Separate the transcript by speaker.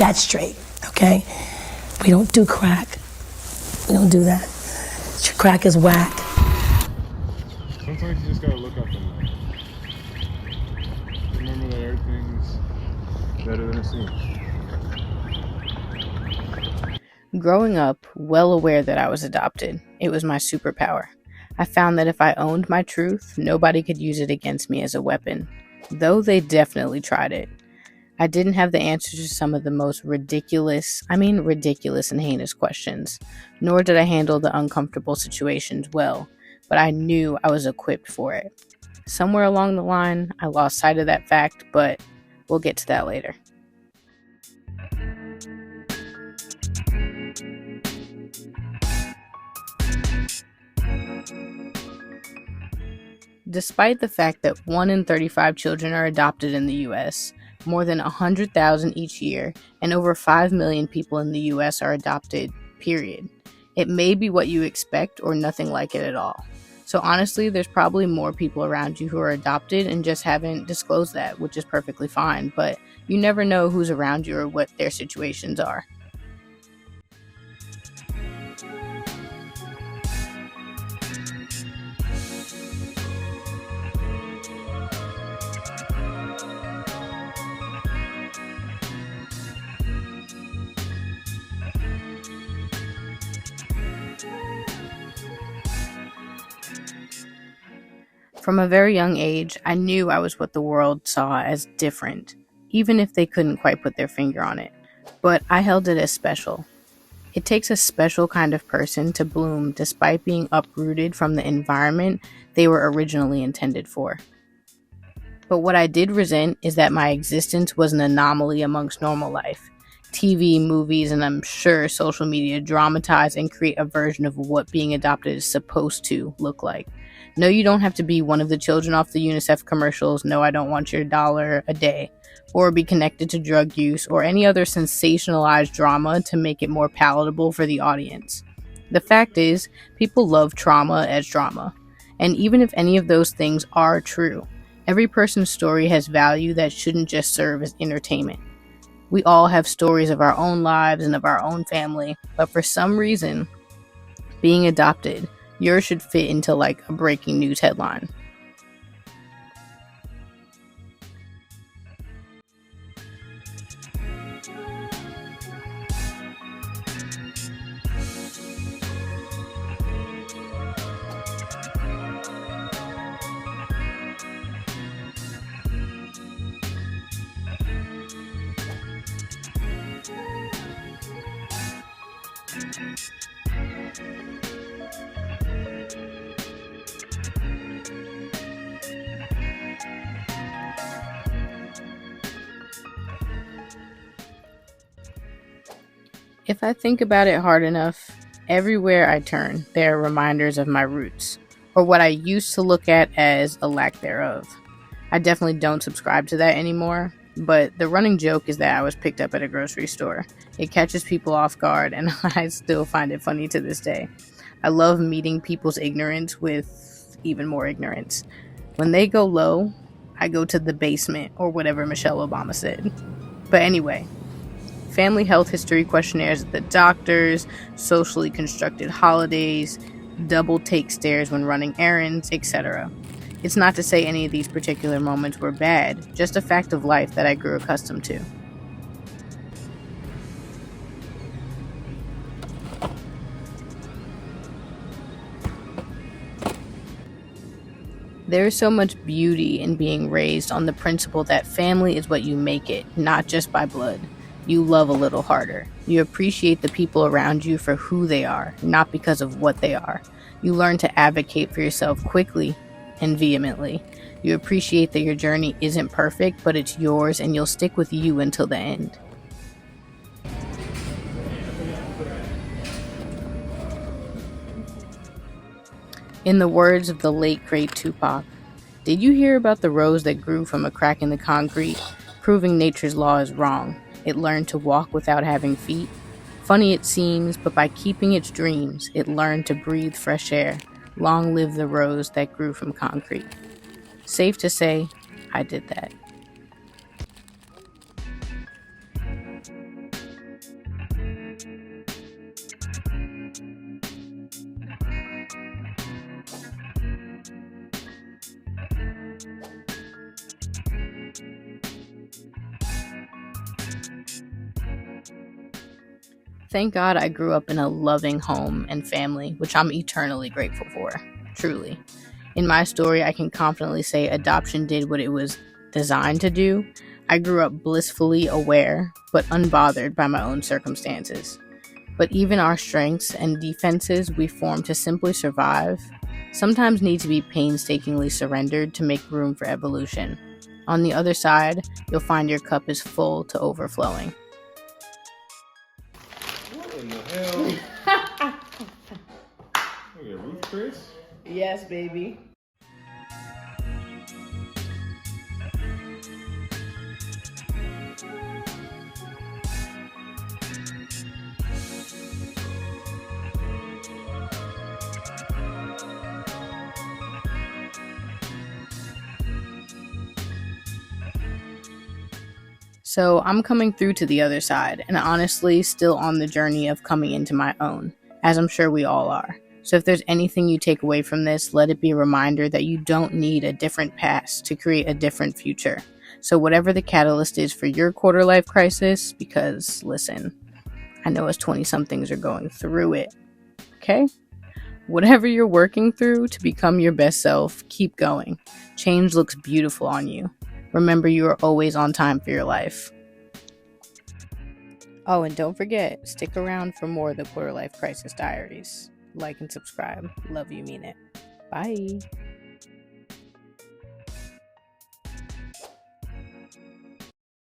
Speaker 1: that straight, okay? We don't do crack. We don't do that. Crack is whack.
Speaker 2: Sometimes you just gotta look up and remember that everything's better than it seems.
Speaker 3: Growing up, well aware that I was adopted, it was my superpower. I found that if I owned my truth, nobody could use it against me as a weapon, though they definitely tried it. I didn't have the answers to some of the most ridiculous and heinous questions, nor did I handle the uncomfortable situations well, but I knew I was equipped for it. Somewhere along the line, I lost sight of that fact, but we'll get to that later. Despite the fact that 1 in 35 children are adopted in the US, more than 100,000 each year, and over 5 million people in the US are adopted, period. It may be what you expect or nothing like it at all. So honestly, there's probably more people around you who are adopted and just haven't disclosed that, which is perfectly fine, but you never know who's around you or what their situations are. From a very young age, I knew I was what the world saw as different, even if they couldn't quite put their finger on it. But I held it as special. It takes a special kind of person to bloom despite being uprooted from the environment they were originally intended for. But what I did resent is that my existence was an anomaly amongst normal life. TV, movies, and I'm sure social media dramatize and create a version of what being adopted is supposed to look like. No, you don't have to be one of the children off the UNICEF commercials, no, I don't want your $1 a day, or be connected to drug use, or any other sensationalized drama to make it more palatable for the audience. The fact is, people love trauma as drama. And even if any of those things are true, every person's story has value that shouldn't just serve as entertainment. We all have stories of our own lives and of our own family, but for some reason, being adopted, yours should fit into like a breaking news headline. If I think about it hard enough, everywhere I turn, there are reminders of my roots, or what I used to look at as a lack thereof. I definitely don't subscribe to that anymore, but the running joke is that I was picked up at a grocery store. It catches people off guard, and I still find it funny to this day. I love meeting people's ignorance with even more ignorance. When they go low, I go to the basement, or whatever Michelle Obama said. But anyway, family health history questionnaires at the doctors, socially constructed holidays, double take stares when running errands, etc. It's not to say any of these particular moments were bad, just a fact of life that I grew accustomed to. There is so much beauty in being raised on the principle that family is what you make it, not just by blood. You love a little harder. You appreciate the people around you for who they are, not because of what they are. You learn to advocate for yourself quickly and vehemently. You appreciate that your journey isn't perfect, but it's yours and you'll stick with you until the end. In the words of the late great Tupac, "Did you hear about the rose that grew from a crack in the concrete, proving nature's law is wrong? It learned to walk without having feet. Funny it seems, but by keeping its dreams, it learned to breathe fresh air. Long live the rose that grew from concrete." Safe to say, I did that. Thank God I grew up in a loving home and family, which I'm eternally grateful for, truly. In my story, I can confidently say adoption did what it was designed to do. I grew up blissfully aware, but unbothered by my own circumstances. But even our strengths and defenses we form to simply survive sometimes need to be painstakingly surrendered to make room for evolution. On the other side, you'll find your cup is full to overflowing.
Speaker 2: What in the hell? Look at Ruth Chris.
Speaker 4: Yes, baby.
Speaker 3: So I'm coming through to the other side, and honestly, still on the journey of coming into my own, as I'm sure we all are. So if there's anything you take away from this, let it be a reminder that you don't need a different past to create a different future. So whatever the catalyst is for your quarter life crisis, because listen, I know us 20-somethings are going through it, okay? Whatever you're working through to become your best self, keep going. Change looks beautiful on you. Remember, you are always on time for your life. Oh, and don't forget, stick around for more of the Quarter Life Crisis Diaries. Like and subscribe. Love you, mean it. Bye.